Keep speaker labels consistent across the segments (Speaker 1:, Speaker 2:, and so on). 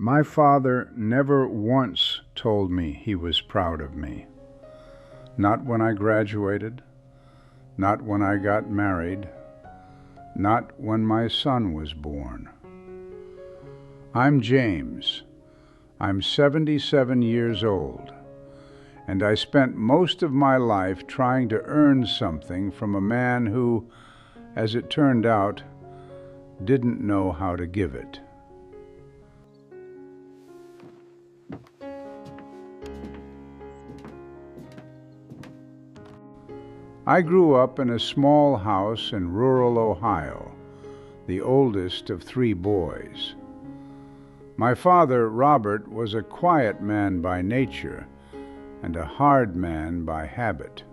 Speaker 1: My father never once told me he was proud of me. Not when I graduated, not when I got married, not when my son was born. I'm James. I'm 77 years old, and I spent most of my life trying to earn something from a man who, as it turned out, didn't know how to give it. I grew up in a small house in rural Ohio, the oldest of 3 boys. My father, Robert, was a quiet man by nature and a hard man by habit.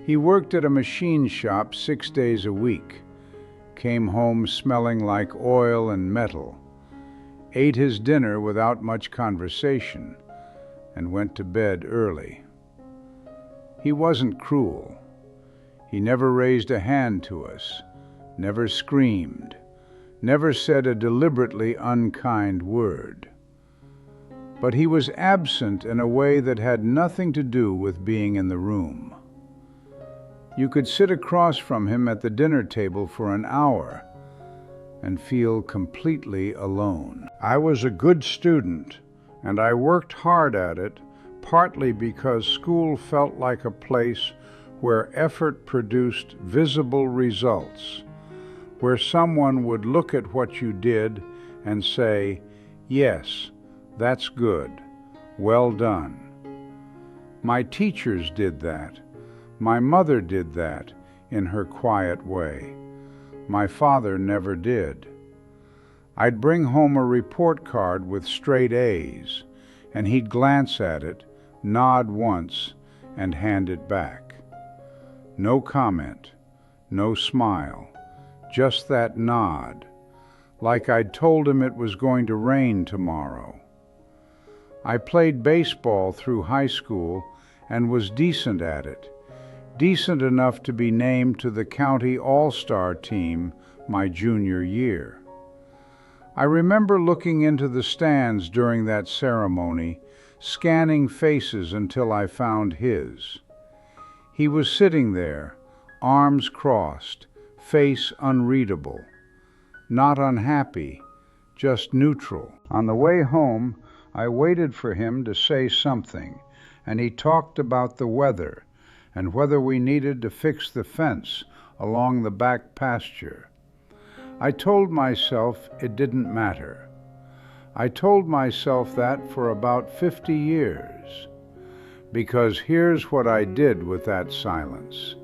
Speaker 1: He worked at a machine shop 6 days a week, came home smelling like oil and metal, ate his dinner without much conversation, and went to bed early. He wasn't cruel. He never raised a hand to us, never screamed, never said a deliberately unkind word. But he was absent in a way that had nothing to do with being in the room. You could sit across from him at the dinner table for an hour and feel completely alone. I was a good student, and I worked hard at it, partly because school felt like a place where effort produced visible results, where someone would look at what you did and say, "Yes, that's good. Well done." My teachers did that. My mother did that in her quiet way. My father never did. I'd bring home a report card with straight A's, and he'd glance at it, nod once, and hand it back. No comment, no smile, just that nod, like I'd told him it was going to rain tomorrow. I played baseball through high school and was decent at it, decent enough to be named to the county all-star team my junior year. I remember looking into the stands during that ceremony, scanning faces until I found his. He was sitting there, arms crossed, face unreadable, not unhappy, just neutral. On the way home, I waited for him to say something, and he talked about the weather and whether we needed to fix the fence along the back pasture. I told myself it didn't matter. I told myself that for about 50 years. Because here's what I did with that silence.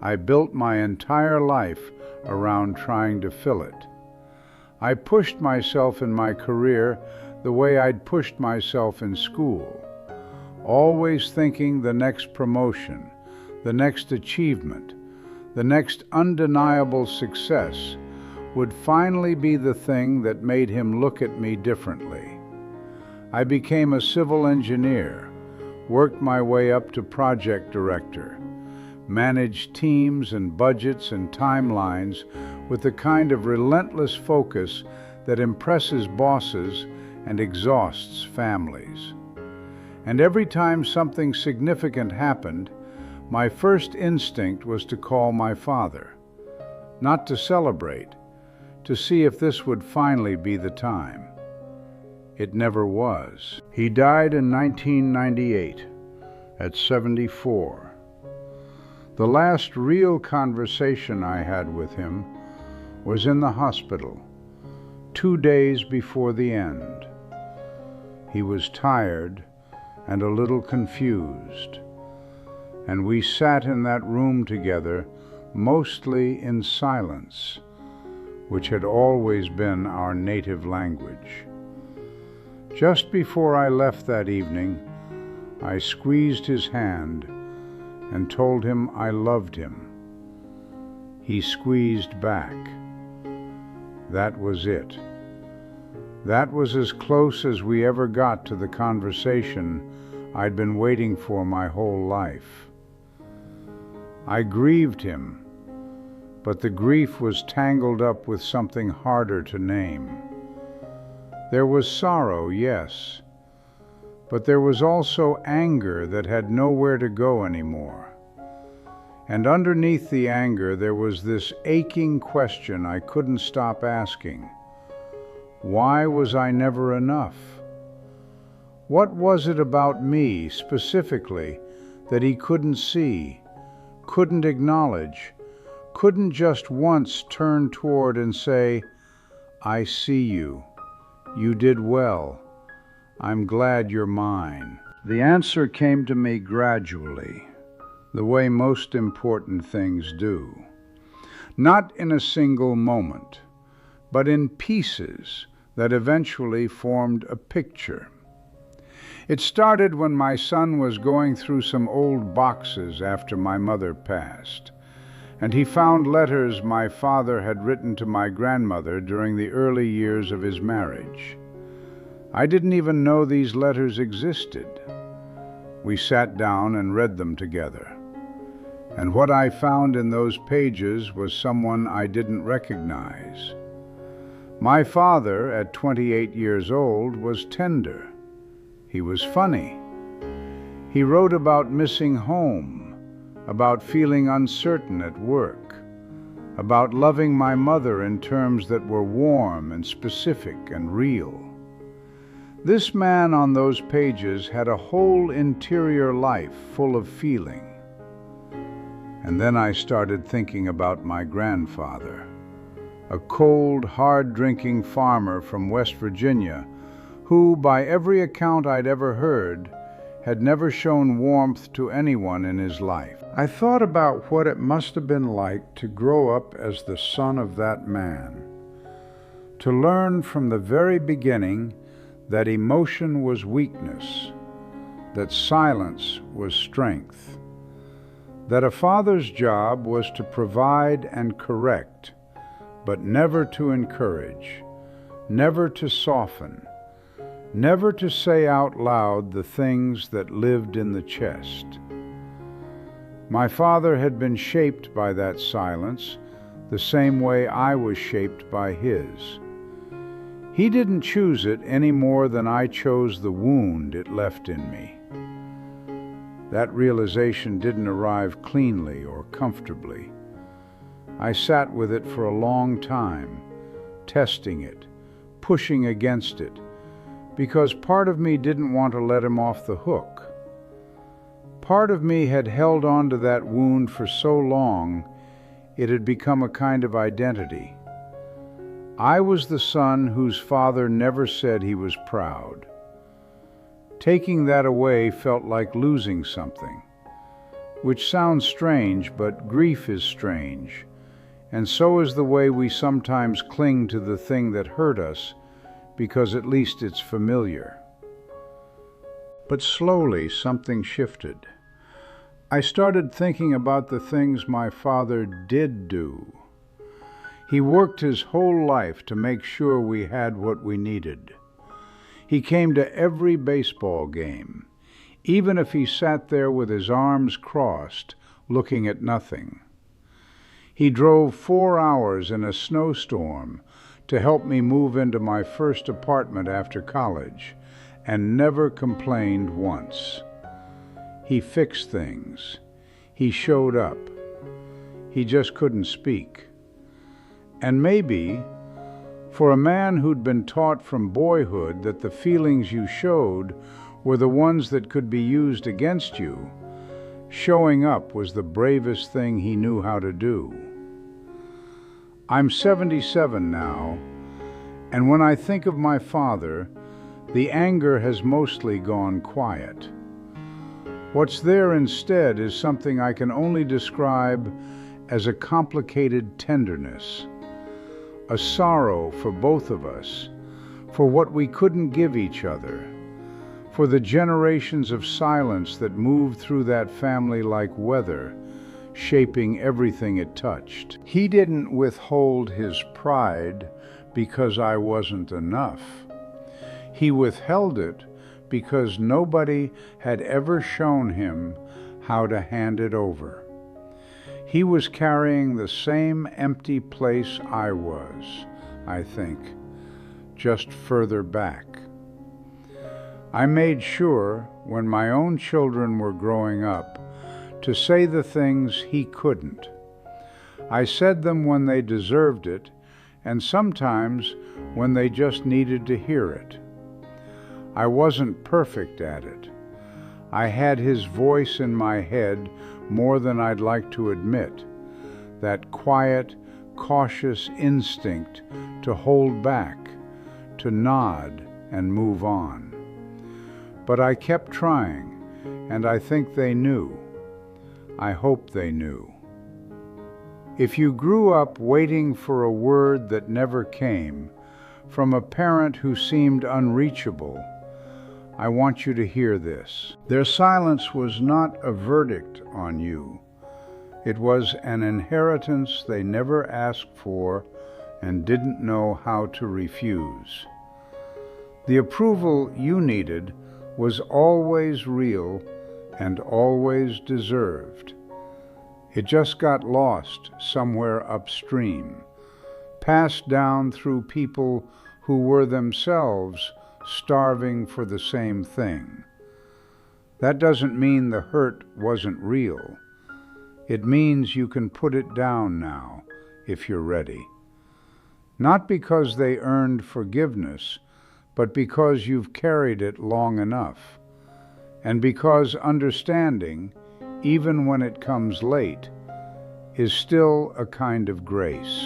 Speaker 1: I built my entire life around trying to fill it. I pushed myself in my career the way I'd pushed myself in school, always thinking the next promotion, the next achievement, the next undeniable success would finally be the thing that made him look at me differently. I became a civil engineer, worked my way up to project director, managed teams and budgets and timelines with the kind of relentless focus that impresses bosses and exhausts families. And every time something significant happened, my first instinct was to call my father, not to celebrate, to see if this would finally be the time. It never was. He died in 1998, at 74. The last real conversation I had with him was in the hospital, 2 days before the end. He was tired and a little confused, and we sat in that room together, mostly in silence, which had always been our native language. Just before I left that evening, I squeezed his hand and told him I loved him. He squeezed back. That was it. That was as close as we ever got to the conversation I'd been waiting for my whole life. I grieved him, but the grief was tangled up with something harder to name. There was sorrow, yes, but there was also anger that had nowhere to go anymore. And underneath the anger there was this aching question I couldn't stop asking. Why was I never enough? What was it about me, specifically, that he couldn't see, couldn't acknowledge, couldn't just once turn toward and say, "I see you. You did well. I'm glad you're mine"? The answer came to me gradually, the way most important things do. Not in a single moment, but in pieces that eventually formed a picture. It started when my son was going through some old boxes after my mother passed, and he found letters my father had written to my grandmother during the early years of his marriage. I didn't even know these letters existed. We sat down and read them together, and what I found in those pages was someone I didn't recognize. My father, at 28 years old, was tender. He was funny. He wrote about missing home, about feeling uncertain at work, about loving my mother in terms that were warm and specific and real. This man on those pages had a whole interior life full of feeling. And then I started thinking about my grandfather, a cold, hard-drinking farmer from West Virginia who, by every account I'd ever heard, had never shown warmth to anyone in his life. I thought about what it must have been like to grow up as the son of that man, to learn from the very beginning that emotion was weakness, that silence was strength, that a father's job was to provide and correct, but never to encourage, never to soften, never to say out loud the things that lived in the chest. My father had been shaped by that silence the same way I was shaped by his. He didn't choose it any more than I chose the wound it left in me. That realization didn't arrive cleanly or comfortably. I sat with it for a long time, testing it, pushing against it, because part of me didn't want to let him off the hook. Part of me had held on to that wound for so long it had become a kind of identity. I was the son whose father never said he was proud. Taking that away felt like losing something, which sounds strange, but grief is strange, and so is the way we sometimes cling to the thing that hurt us because at least it's familiar. But slowly something shifted. I started thinking about the things my father did do. He worked his whole life to make sure we had what we needed. He came to every baseball game, even if he sat there with his arms crossed, looking at nothing. He drove 4 hours in a snowstorm to help me move into my first apartment after college, and never complained once. He fixed things. He showed up. He just couldn't speak. And maybe, for a man who'd been taught from boyhood that the feelings you showed were the ones that could be used against you, showing up was the bravest thing he knew how to do. I'm 77 now, and when I think of my father, the anger has mostly gone quiet. What's there instead is something I can only describe as a complicated tenderness, a sorrow for both of us, for what we couldn't give each other, for the generations of silence that moved through that family like weather, shaping everything it touched. He didn't withhold his pride because I wasn't enough. He withheld it because nobody had ever shown him how to hand it over. He was carrying the same empty place I was, I think, just further back. I made sure, when my own children were growing up, to say the things he couldn't. I said them when they deserved it, and sometimes when they just needed to hear it. I wasn't perfect at it. I had his voice in my head more than I'd like to admit, that quiet, cautious instinct to hold back, to nod and move on. But I kept trying, and I think they knew. I hope they knew. If you grew up waiting for a word that never came, from a parent who seemed unreachable, I want you to hear this. Their silence was not a verdict on you. It was an inheritance they never asked for and didn't know how to refuse. The approval you needed was always real and always deserved. It just got lost somewhere upstream, passed down through people who were themselves starving for the same thing. That doesn't mean the hurt wasn't real. It means you can put it down now, if you're ready. Not because they earned forgiveness, but because you've carried it long enough, and because understanding, even when it comes late, is still a kind of grace.